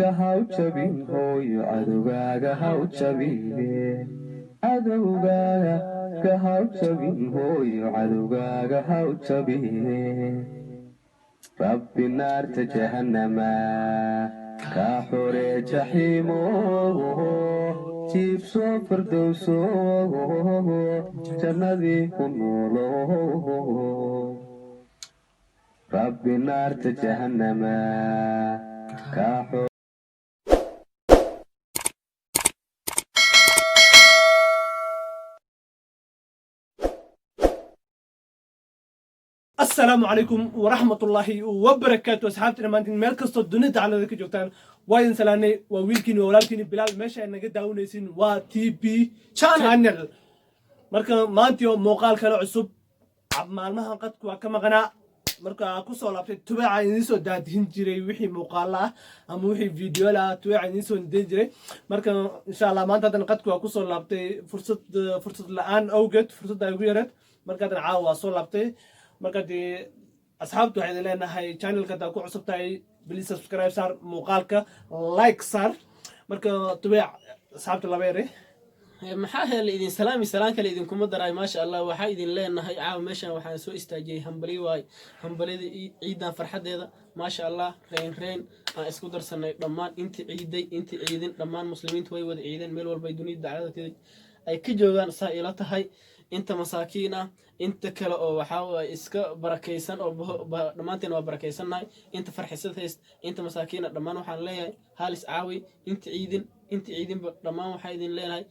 haw jabin hooyo cadowgaaga haw jabine cadowgaaga ka haw jabin hooyo cadowgaaga haw jabine rabbi naarta jahannama kaa xoree jaxiimo jiibso fardowso jannadii ku noolo rabbi naarta jahannama kaa السلام عليكم ورحمة الله وبركاته أصحابتنا مانتين ميل كستو دنيا على ذلك جوتان وايد سلاني وويلكين وولالكين بلال ماشي أنا قد داونيسين وتي بي channel مركا مانتيو موقال كلا عصب معلمها قد كما قناع مركا كوسو لابتي تبع نيسو داد هنجري وحي مقالة أم وحي فيديو لا تبع نيسو ندجري مركا إن شاء الله ما أنت قد كوسو لابتي فرصة الآن أوجد فرصة دايوغيرت مركا عاوة صو لابتي marka dee asxaabtu waxay leenahay channelka daa ku cusub tahay please subscribe sar muuqaalka like sar marka tubeec asxaabta labeere maxaa helay idin salaami salaan kale idin kuma daray ma sha Allah waxa idin leenahay caaw meeshan waxaan soo istaajiyay hambali waay hambalida ciidan farxadeeda ma sha Allah reen aan isku darsanay dhamaan intii ciiday intii ciidin dhamaan muslimiintu way wada ciidan meel walba dunida dacalada ay ka joogaan saa ila tahay inta masaakiin ah inta kale oo waxa iska barakeysan oo dhamaanteen waa barakeysanahay inta farxisad hayst inta masaakiin dhamaan waxaan leeyahay halis caawi inta ciidin dhamaan waxaan idin leenahay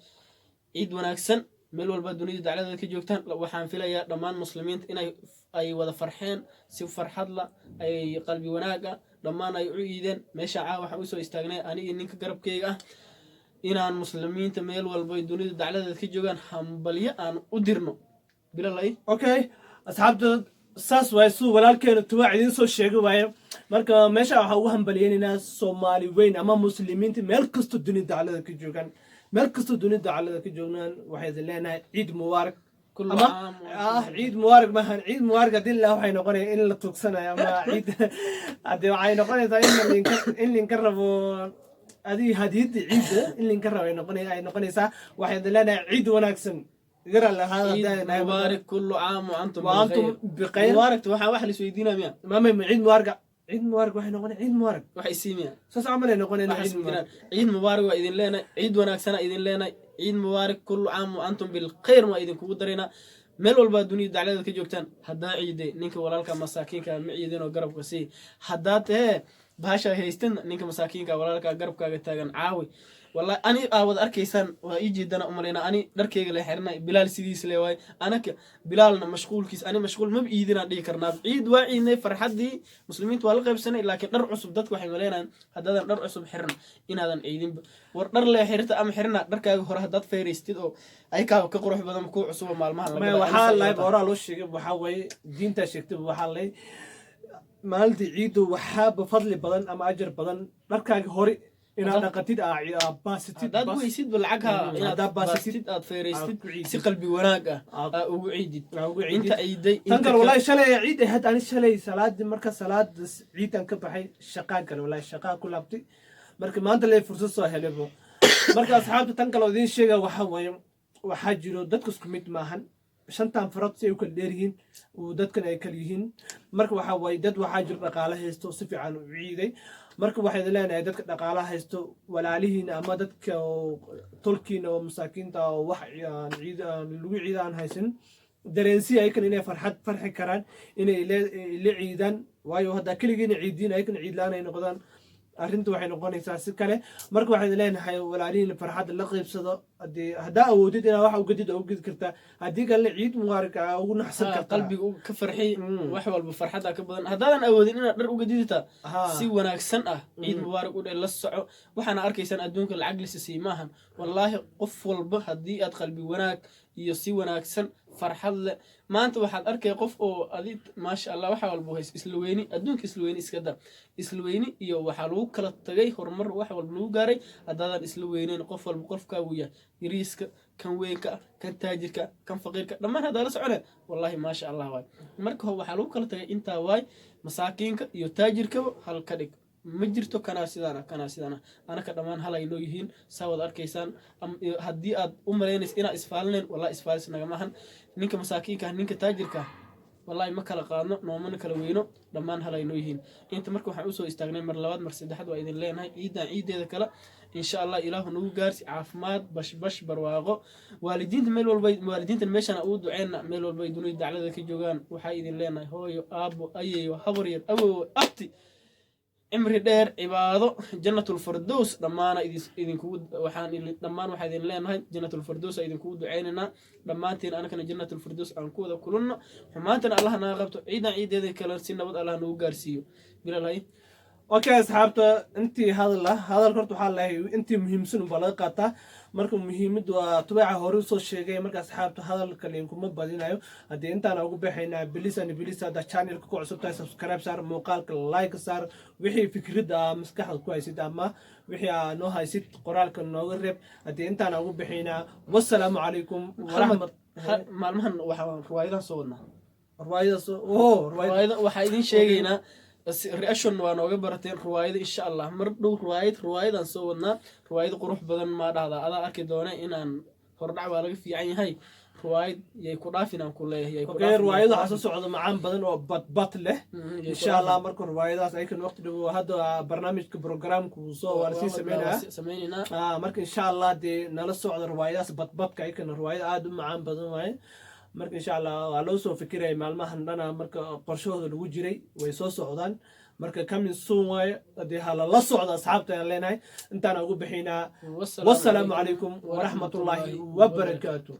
ciid wanaagsan meel walba dunida dacalada ka joogtaan waxaan filayaa dhamaan muslimiinta inay ay wada farxeen si farxad la ay qalbi wanaaga dhamaan ay u ciideen meesha caawa waxa u soo istaagnay aniga ninka garabkeyga ah inaan muslimiinta meel walba dunida dacalada ka joogan hambalyo aan u dirno bilalay okay asxaabta saas way soo walaalkeena tuwaa idin soo sheegay way marka meesha waxa uu hambalyeynaa Soomaali weyn ama muslimiinta meel kasto dunida dacalada ka joogan meel kasto dunida dacalada ka joognaan waxay leenahay ciid mubaarak ama ciid mubaarak ma han ciid mubaarak hadii la waxay noqonaysaa in la tugsanayo ama ciid hadii waxay noqonaysaa in linka rabo هذه هدية عيد اللي نكرر نقنيسا واحد لنا عيد وناكسن قرا هذا مبارك كل عام وانتم بخير مبارك واحد سويدينا ميا ما عيد مبارك عيد مبارك واحد نقول عيد مبارك واحد سيميا ساس عمل نقول عيد مبارك واذن لنا عيد وناكسنا اذن لنا عيد مبارك كل عام وانتم بالخير ما اذن كو درينا meel walba dunida dacalada ka joogtaan hadaa ciiday ninka walaalka masaakiinka ma ciidin oo garabka si hadaa tee baasha haystan ninka masaakiinka walaalka garabkaaga taagan caawi wallahi ani aawad arkaysan waa ii jeedana umaleyna ani dharkeyga la xirnay bilaal sidiis leeyahay anaka bilaalna mashquulkiis ani mashquul ma iidina dhigi karnaa ciid waa ciidnay farxadii muslimiintu waa la qaybsanay laakiin dhar cusub dadku waxay maleynayaan hadaadan dhar cusub xirna inaadan ciidin war dhar le xirta ama xirna dharkaaga hore hadaad feereystid oo ay ka qurux badan ku cusub maalmahan laga waxa la hore loo sheegay waxa way diinta sheegtay waxa lay maalti ciidu waxa bafadli badan ama ajar badan dharkaaga hore inaad dhaqatid baasitid dad weysid balacagha inaad baasitid aad feereystid si qalbi wanaag ah ugu ciidid inta ciiday tan kale wallahi shalay ciid had ani shalay salaad marka salaad ciidan ka baxay shaqo kale wallahi shaqo ku laabtay marka maanta lay fursad soo helay marka asxaabta tan kale idin sheega waxa jiro dadku isku mid maahan shantan farad si ay kala dheerihiin oo dadkan ay kala yihiin marka waxa way dad waxa jir dhaqaale haysto si fiican u ciiday marka waxay leenahay dadka dhaqaalaha haysto walaalihiin ama dadka tolkiina oo masaakiinta oo wax ciid lagu ciidaan haysan dareensi ay kan inay farxi karaan inay la ciidaan waayo hada kaligiina ciidin ay kan ciid laan ay noqdaan arrintu waxay noqonaysaa si kale marka waxay leenahay walaalihiin farxad la qaybsado hadaa awoodid inaad wax u gadid oo gid karta hadii kale ciid mubaarak ugu naxsan karta qalbiga ka farxi wax walba farxada ka badan hadaadan awoodin inaad dhar u gadidta si wanaagsan ah ciid mubaarak u la soco waxaana arkaysan adduunka lacag lisa siimahan wallahi qof walba hadii aad qalbi wanaag iyo si wanaagsan farxad leh maanta waxaad arkay qof oo adid ma sha Allah waxa walba hays isla weyni adduunka isla weyni iska dar isla weyni iyo waxa lagu kala tagay horumar wax walba lagu gaaray hadaadan isla weynin qof walba qofka uu yahay yariiska kan weynka kan taajirka kan faqiirka dhamaan hadaa la socone wallahi ma sha Allah waay marka waxa lagu kala tagay inta waay masaakiinka iyo taajirka hal ka dhig ma jirto kanaa sidana anaka dhammaan halay noo yihiin saa wada arkaysaan haddii aad u malaynaysa inaad isfaalineen wallahi isfaalis nagamahan ninka masaakiinka ninka taajirka wallahi ma kala qaadno noomana kala weyno dhammaan halay noo yihiin inta marka waxaan usoo istaagnay mar labaad mar saddexaad waa idin leenahay ciideeda kale insha allah ilaahu nagu gaarsi caafimaad bash barwaaqo waalidiinta meeshaan ugu duceyna meel walba ay dunida daclada ka joogaan waxaa idin leenahay hooyo aabo ayeeyo habar yar awow abti cimri dheer cibaado jannatul firdaws dhammaan waxaa idin leenahay jannatul firdaws idinkugu duceynaynaa dhammaanteen anakana jannatul firdaws aan ku wada kulanno xumaantana allah naga qabto ciideeda kale si nabad allah nagu gaarsiiyo bilalhay okay asxaabta intii hadal horta waxaa lahay intii muhiimsan baa laga qaataa marka muhiimadu waa tubaca hore usoo sheegay marka asxaabta hadalka linkuma badinayo haddii intaan ugu baxaynaa bilis hadda channelka ku cusub tahay subscribe saar muuqaalka like saar wixii fikrada maskaxda ku haysid ama wixii aa noo haysid qoraalka nooga reeb haddii intaan ugu baxaynaa wassalaamu calaykum waraxmat maalmahan waxaan riwaayadaha soo wadnaa riwaayada waxaa idin sheegaynaa reaction waa nooga barateen riwaayada insha allah mar dhow riwaayadaan soo wadnaa riwaayada qurux badan maa dhahdaa adaa arki doone inaan hordhac waa laga fiican yahay riwaayad yay ku dhaafin aan ku leeyahay riwaayada waxaa soo socda macaan badan oo badbad leh insha allah marka riwaayadaas aykan waqti dhow hadda barnaamijka programku soo waa lasii sameynaa marka insha allah dee nala socda riwaayadaas badbadka aykan riwaayad aada u macaan badan waaye marka insha allah waa loo soo fikiraya maalmahan dhana marka qorshahooda lagu jiray way soo socdaan marka coming soon waaye haddii halala socda asxaabta aan leenahay intaan ugu bixinaa wassalaamu calaykum waraxmatullaahi wabarakaatu